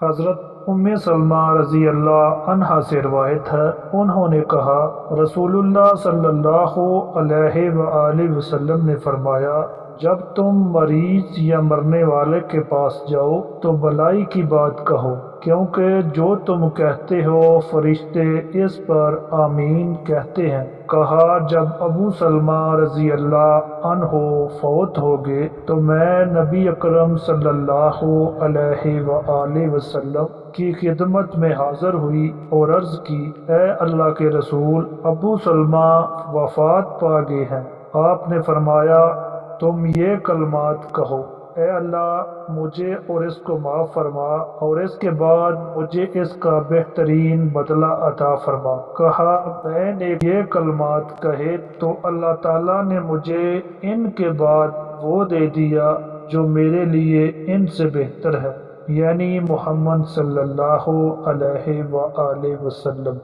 حضرت سلمہ رضی اللہ عنہا سے روایت ہے، انہوں نے کہا رسول اللہ صلی اللہ علیہ وآلہ وسلم نے فرمایا، جب تم مریض یا مرنے والے کے پاس جاؤ تو بھلائی کی بات کہو، کیونکہ جو تم کہتے ہو فرشتے اس پر آمین کہتے ہیں۔ کہا جب ابو سلمہ رضی اللہ عنہ فوت ہو گئے تو میں نبی اکرم صلی اللہ علیہ وآلہ وسلم کی خدمت میں حاضر ہوئی اور عرض کی، اے اللہ کے رسول، ابو سلمہ وفات پا گئے ہیں۔ آپ نے فرمایا، تم یہ کلمات کہو، اے اللہ مجھے اور اس کو معاف فرما اور اس کے بعد مجھے اس کا بہترین بدلہ عطا فرما۔ کہا میں نے یہ کلمات کہے تو اللہ تعالیٰ نے مجھے ان کے بعد وہ دے دیا جو میرے لیے ان سے بہتر ہے، یعنی محمد صلی اللہ علیہ وآلہ وسلم۔